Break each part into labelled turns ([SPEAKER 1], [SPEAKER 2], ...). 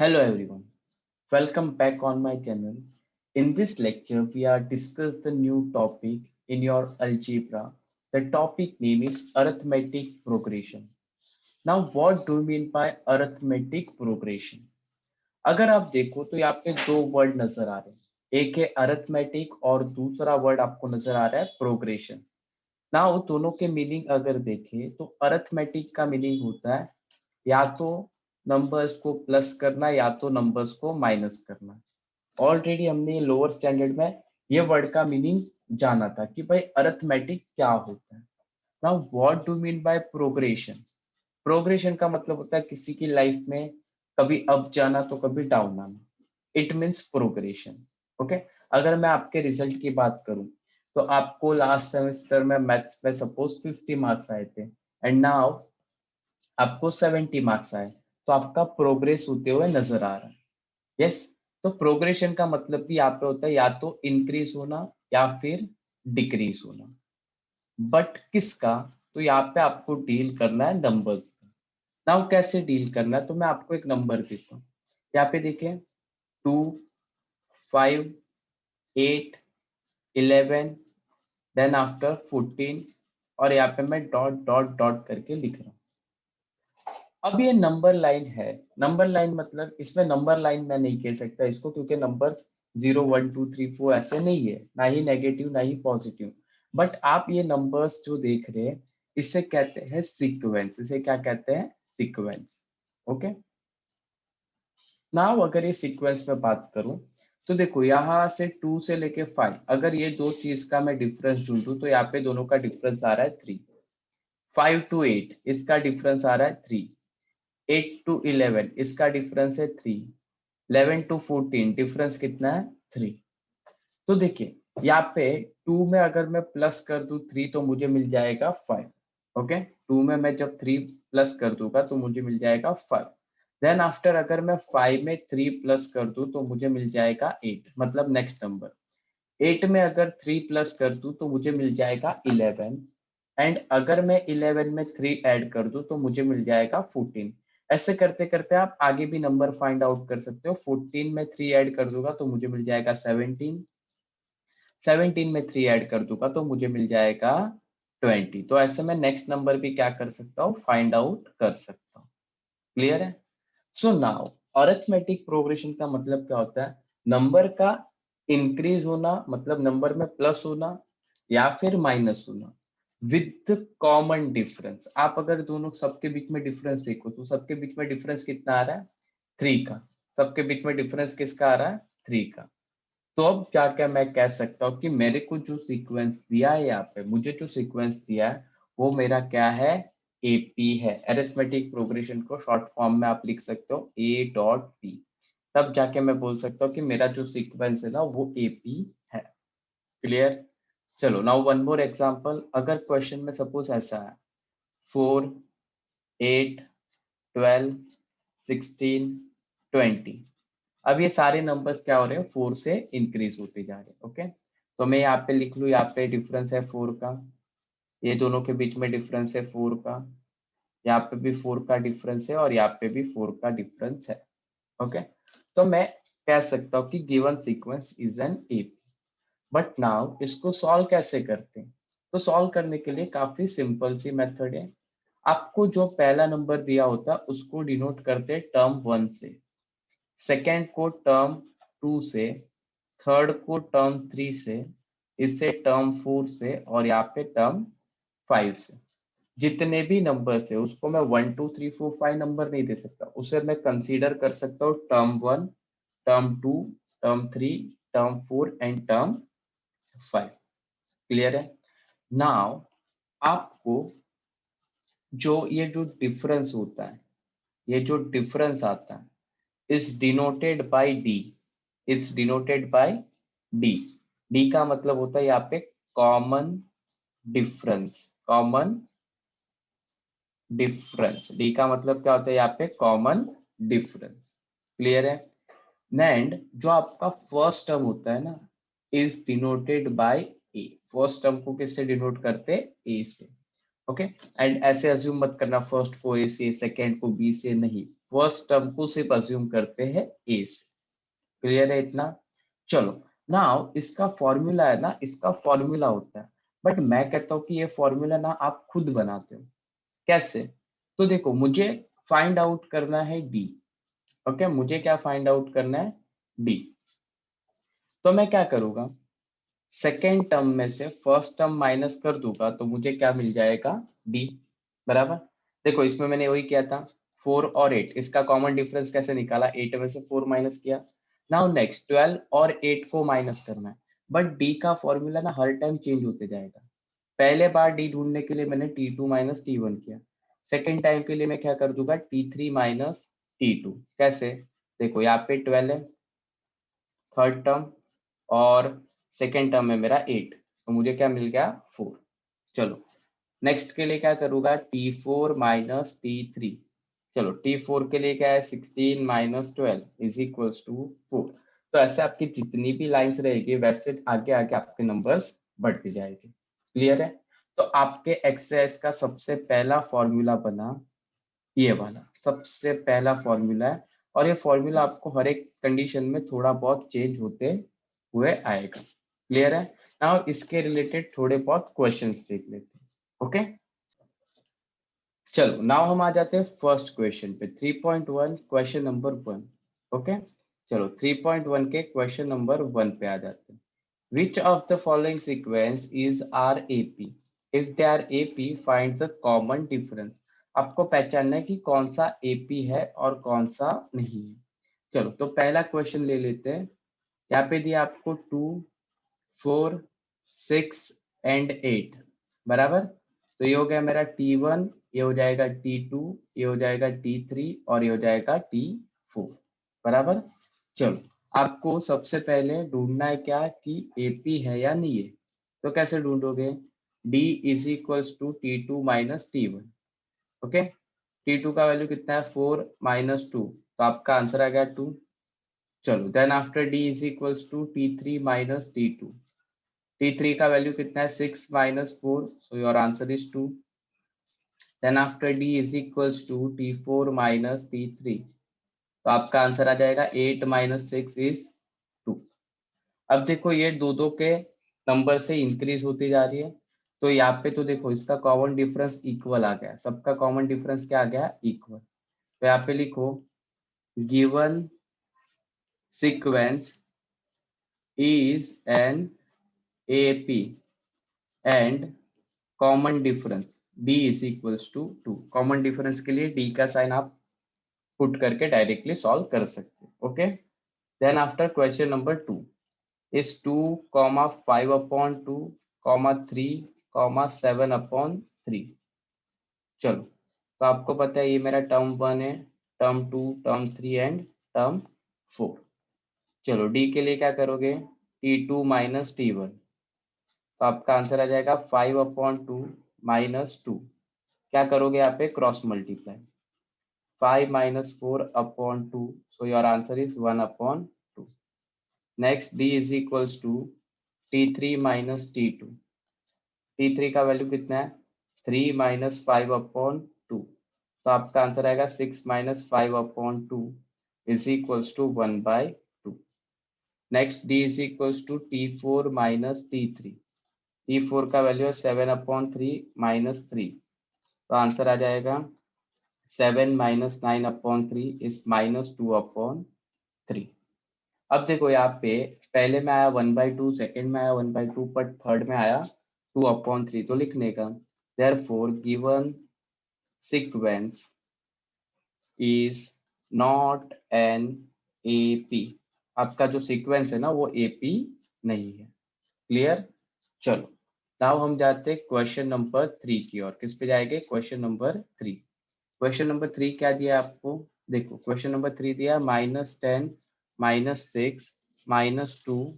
[SPEAKER 1] Hello everyone, welcome back on my channel. In this lecture, we are discuss the new topic in your algebra. The topic name is arithmetic progression. Now, what do you mean by arithmetic progression? अगर आप देखो तो यहाँ पे दो word नजर आ रहे हैं, एक है अरिथमेटिक और दूसरा वर्ड आपको नजर आ रहा है प्रोग्रेशन। नाउ दोनों के मीनिंग अगर देखें तो अरिथमेटिक का मीनिंग होता है या तो नंबर्स को प्लस करना या तो नंबर्स को माइनस करना। ऑलरेडी हमने लोअर स्टैंडर्ड में ये वर्ड का मीनिंग जाना था कि भाई अरिथमेटिक क्या होता है। Now what do mean by progression? Progression का मतलब होता है किसी की लाइफ में कभी अप जाना तो कभी डाउन आना। It means progression. ओके, अगर मैं आपके रिजल्ट की बात करूं तो आपको लास्ट सेमेस्टर में मैथ्स में सपोज 50 मार्क्स आए थे एंड नाउ आपको 70 मार्क्स आए, तो आपका प्रोग्रेस होते हुए नजर आ रहा है। यस, तो प्रोग्रेशन का मतलब भी यहाँ पे होता है या तो इंक्रीज होना या फिर डिक्रीज होना। बट किसका? तो यहाँ पे आपको डील करना है नंबर्स का। नाउ कैसे डील करना है, तो मैं आपको एक नंबर देता हूँ। यहाँ पे देखिए 2, 5, 8, 11, देन आफ्टर 14 और यहाँ पे मैं डॉट डॉट डॉट करके लिख रहा हूँ। अब ये नंबर लाइन है। नंबर लाइन मतलब इसमें नंबर लाइन मैं नहीं कह सकता इसको, क्योंकि नंबर्स 0 1 2 3 4 ऐसे नहीं है, ना ही नेगेटिव ना ही पॉजिटिव। बट आप ये नंबर्स जो देख रहे हैं इसे कहते हैं सीक्वेंस। इसे क्या कहते हैं? सीक्वेंस। ओके, नाउ अगर ये सीक्वेंस में बात करूं तो देखो यहाँ से 2 से लेके 5, अगर ये दो चीज का मैं डिफरेंस ढूंढूं तो यहाँ पे दोनों का डिफरेंस आ रहा है 3। 5 to 8 इसका डिफरेंस आ रहा है 3। 8 to 11 इसका डिफरेंस है 3। 11 to 14 डिफरेंस कितना है? 3। तो देखिए यहाँ पे 2 में अगर मैं प्लस कर दूं 3 तो मुझे मिल जाएगा 5। ओके, 2 में मैं जब 3 प्लस कर दूंगा तो मुझे मिल जाएगा 5। देन आफ्टर अगर मैं 5 में 3 प्लस कर दूं तो मुझे मिल जाएगा 8, मतलब नेक्स्ट नंबर। 8 में अगर 3 प्लस कर दूं तो मुझे मिल जाएगा 11 एंड अगर मैं 11 में 3 ऐड कर दूं तो मुझे मिल जाएगा 14। ऐसे करते करते आप आगे भी नंबर फाइंड आउट कर सकते हो। 14 में 3 ऐड कर दूंगा तो मुझे मिल जाएगा 17। 17 में 3 ऐड कर दूंगा तो मुझे मिल जाएगा 20। तो ऐसे में नेक्स्ट नंबर भी क्या कर सकता हूँ? फाइंड आउट कर सकता हूँ। क्लियर है? सो नाउ अरिथमेटिक प्रोग्रेशन का मतलब क्या होता है? नंबर का इंक्रीज होना, मतलब नंबर में प्लस होना या फिर माइनस होना विद कॉमन डिफरेंस। आप अगर दोनों सबके बीच में डिफरेंस देखो तो सबके बीच में डिफरेंस कितना आ रहा है? 3 का। सबके बीच में डिफरेंस किसका आ रहा है? 3 का। तो अब क्या क्या मैं कह सकता हूँ कि मेरे को जो सीक्वेंस दिया है, यहाँ पे मुझे जो सीक्वेंस दिया है वो मेरा क्या है? एपी है। अरिथमेटिक प्रोग्रेशन को शॉर्ट फॉर्म में आप लिख सकते हो ए डॉट पी। तब जाके मैं बोल सकता हूँ कि मेरा जो सीक्वेंस है ना वो एपी है। क्लियर? चलो नाउ वन मोर एग्जांपल। अगर क्वेश्चन में सपोज ऐसा है 4, 8, 12, 16, 20। अब ये सारे नंबर्स क्या हो रहे हैं? 4 से इंक्रीज होते जा रहे हैं। ओके, तो मैं यहाँ पे लिख लूँ, यहाँ पे डिफरेंस है 4 का, ये दोनों के बीच में डिफरेंस है 4 का, यहाँ पे भी 4 का डिफरेंस है और यहाँ पे भी 4 का डिफरेंस है। ओके, तो मैं कह सकता हूँ कि given sequence is an AP. But now इसको सॉल्व कैसे करते हैं? तो सॉल्व करने के लिए काफी सिंपल सी मेथड है। आपको जो पहला नंबर दिया होता है उसको डिनोट करते हैं टर्म 1 से, सेकेंड को टर्म 2 से, थर्ड को टर्म 3 से, इससे टर्म 4 से और यहाँ पे टर्म 5 से। जितने भी नंबर है उसको मैं 1 2 3 4 5 नंबर नहीं दे सकता, उसे मैं कंसीडर कर सकता हूँ term 1, term 2, term 3, term 4 and term 5। Clear है? नाउ आपको जो ये जो डिफरेंस होता है, ये जो डिफरेंस आता है is denoted by D, is denoted by D। D का मतलब होता है यहाँ पे common difference. Common difference, D का मतलब क्या होता है यहाँ पे? Common difference. क्लियर है? एंड जो आपका फर्स्ट टर्म होता है ना is denoted by A. First term को किससे डिनोट करते हैं? ए से। ओके। एंड ऐसे अज्यूम मत करना फर्स्ट को ए से, सेकेंड को बी से, नहीं, फर्स्ट टर्म को सिर्फ अज्यूम करते हैं ए से। क्लियर है इतना? चलो, नाउ इसका फॉर्मूला है ना, इसका फॉर्मूला होता है, बट मैं कहता हूँ कि ये फॉर्मूला ना आप खुद बनाते हो। कैसे? तो देखो, मुझे फाइंड आउट करना है डी। ओके, मुझे क्या फाइंड आउट करना है? डी। तो मैं क्या करूंगा, सेकेंड टर्म में से फर्स्ट टर्म माइनस कर दूंगा तो मुझे क्या मिल जाएगा? डी। बराबर। देखो, इसमें मैंने वही किया था, 4 और 8, इसका कॉमन डिफरेंस कैसे निकाला? 8 में से 4 माइनस किया। नाउ नेक्स्ट 12 और 8 को माइनस करना है, बट डी का फॉर्मूला ना हर टाइम चेंज होते जाएगा। पहले बार डी ढूंढने के लिए मैंने T2 माइनस T1 किया, सेकेंड टाइम के लिए मैं क्या कर दूंगा? T3 minus T2। कैसे? देखो, यहाँ पे 12 है थर्ड टर्म, और सेकेंड टर्म में मेरा 8, तो मुझे क्या मिल गया? 4। चलो, नेक्स्ट के लिए क्या करूंगा? T4 minus T3। चलो, T4 के लिए क्या है? 16 माइनस 12 इज इक्वल्स टू 4। तो ऐसे आपकी जितनी भी लाइंस रहेगी वैसे आगे आगे आपके नंबर्स बढ़ते जाएंगे। क्लियर है? तो आपके एक्सरसाइज का सबसे पहला फॉर्मूला बना ये वाला, सबसे पहला फॉर्मूला है, और ये फॉर्मूला आपको हर एक कंडीशन में थोड़ा बहुत चेंज होते हुए आएगा। क्लियर है? नाउ इसके रिलेटेड थोड़े बहुत क्वेश्चंस देख लेते हैं। ओके, चलो, नाउ हम आ जाते हैं फर्स्ट क्वेश्चन पे, 3.1 क्वेश्चन नंबर 1। ओके, चलो 3.1 के क्वेश्चन नंबर 1 पे आ जाते हैं। Which of the following sequence is RAP? If they are AP, find the common difference. आपको पहचानना है कि कौन सा AP है और कौन सा नहीं है। चलो, तो पहला क्वेश्चन ले लेते हैं। यहाँ पे दिया आपको 2, 4, 6 एंड 8। बराबर। तो ये हो गया मेरा T1, ये हो जाएगा T2, ये हो जाएगा T3 और ये हो जाएगा T4। बराबर। चलो, आपको सबसे पहले ढूंढना है क्या कि एपी है या नहीं है। तो कैसे ढूंढोगे? D is equals to T2 minus T1। Okay, T2 का वैल्यू कितना है? 4 माइनस 2, तो आपका आंसर आ गया 2। चलो, then after D is equals to T3 minus T2। T3 का वैल्यू कितना है? 6 minus 4, so your answer is 2। Then after D is equals to T4 minus T3, तो आपका आंसर आ जाएगा 8 माइनस 6 इज 2। अब देखो, ये दो दो के नंबर से इंक्रीज होती जा रही है, तो यहाँ पे तो देखो इसका कॉमन डिफरेंस इक्वल आ गया, सबका कॉमन डिफरेंस क्या आ गया? इक्वल। तो यहाँ पे लिखो, given sequence is an AP and common difference d is equals to 2। Common difference के लिए d का साइन आप पुट करके डायरेक्टली सॉल्व कर सकते हो। Okay, then after question number 2 is 2, 5 upon 2, 3, 7 upon 3। चलो, तो आपको पता है ये मेरा टर्म 1 है, टर्म 2, टर्म 3 एंड टर्म 4। चलो, डी के लिए क्या करोगे? T2 माइनस T1, तो आपका आंसर आ जाएगा 5 अपॉन 2 माइनस 2। क्या करोगे यहाँ पे? Cross multiply, 5 minus 4 upon 2, so your answer is 1 upon 2। Next D is equals to T3 minus T2। T3 का वैल्यू कितना है? 3 माइनस 5 अपॉन 2, तो आपका आंसर आएगा 6 minus 5 upon 2 is equals to 1 by 2। Next D is equals to T4 minus T3। T4 का value है 7 upon 3 minus 3, तो answer आ जाएगा 7 minus 9 upon 3 is minus 2 upon 3। अब देखो, यहाँ पे पहले में आया 1/2, सेकेंड में आया 1/2, बट थर्ड में आया 2/3, तो लिखने का therefore given sequence is not an AP। आपका जो सीक्वेंस है ना वो AP नहीं है। क्लियर? चलो, नाउ हम जाते हैं क्वेश्चन नंबर 3 की ओर। किस पे जाएंगे? Question number 3। क्वेश्चन नंबर 3 क्या दिया आपको? देखो, क्वेश्चन नंबर 3 दिया -10 -6 -2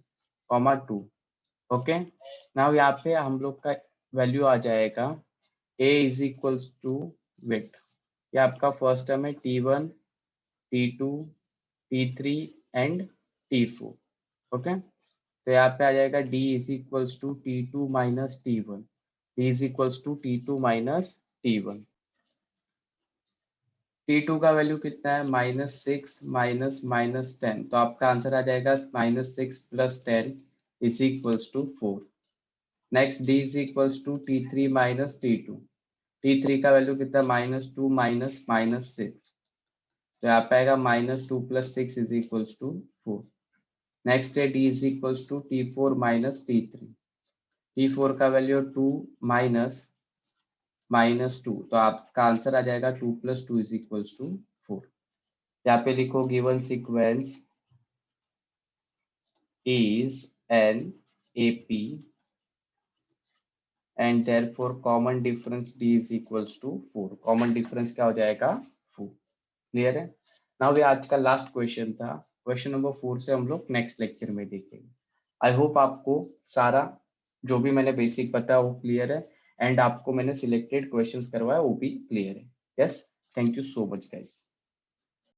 [SPEAKER 1] 2। ओके, नाउ यहाँ पे हम लोग का वैल्यू आ जाएगा a is equals to wait. ये आपका फर्स्ट टर्म है T1, T2, T3 and T4। Okay, तो यहाँ पे आ जाएगा D is equals to T2 minus T1। d is equals to T2 minus T1। T2 का वैल्यू कितना है -6 माइनस -10, तो आपका आंसर आ जाएगा -6 plus 10 is equals to 4। Next d is equals to T3 minus T2। T3 का value कितना -2 minus -6, तो यहाँ पे आएगा -2 plus 6 is equals to 4। Next है d is equals to T4 minus T3। T4 का वैल्यू 2 माइनस -2, तो आपका आंसर आ जाएगा 2 प्लस 2 इज इक्वल्स टू 4। यहाँ पे लिखो given sequence is an AP and therefore common difference d is equals to 4। Common difference क्या हो जाएगा 4। क्लियर है। नाउ ये आज का लास्ट क्वेश्चन था। क्वेश्चन नंबर 4 से हम लोग नेक्स्ट लेक्चर में देखेंगे। आई होप आपको सारा जो भी मैंने बेसिक बताया वो क्लियर है एंड आपको मैंने सिलेक्टेड क्वेश्चंस करवाया वो भी क्लियर है। Yes, thank you so much guys.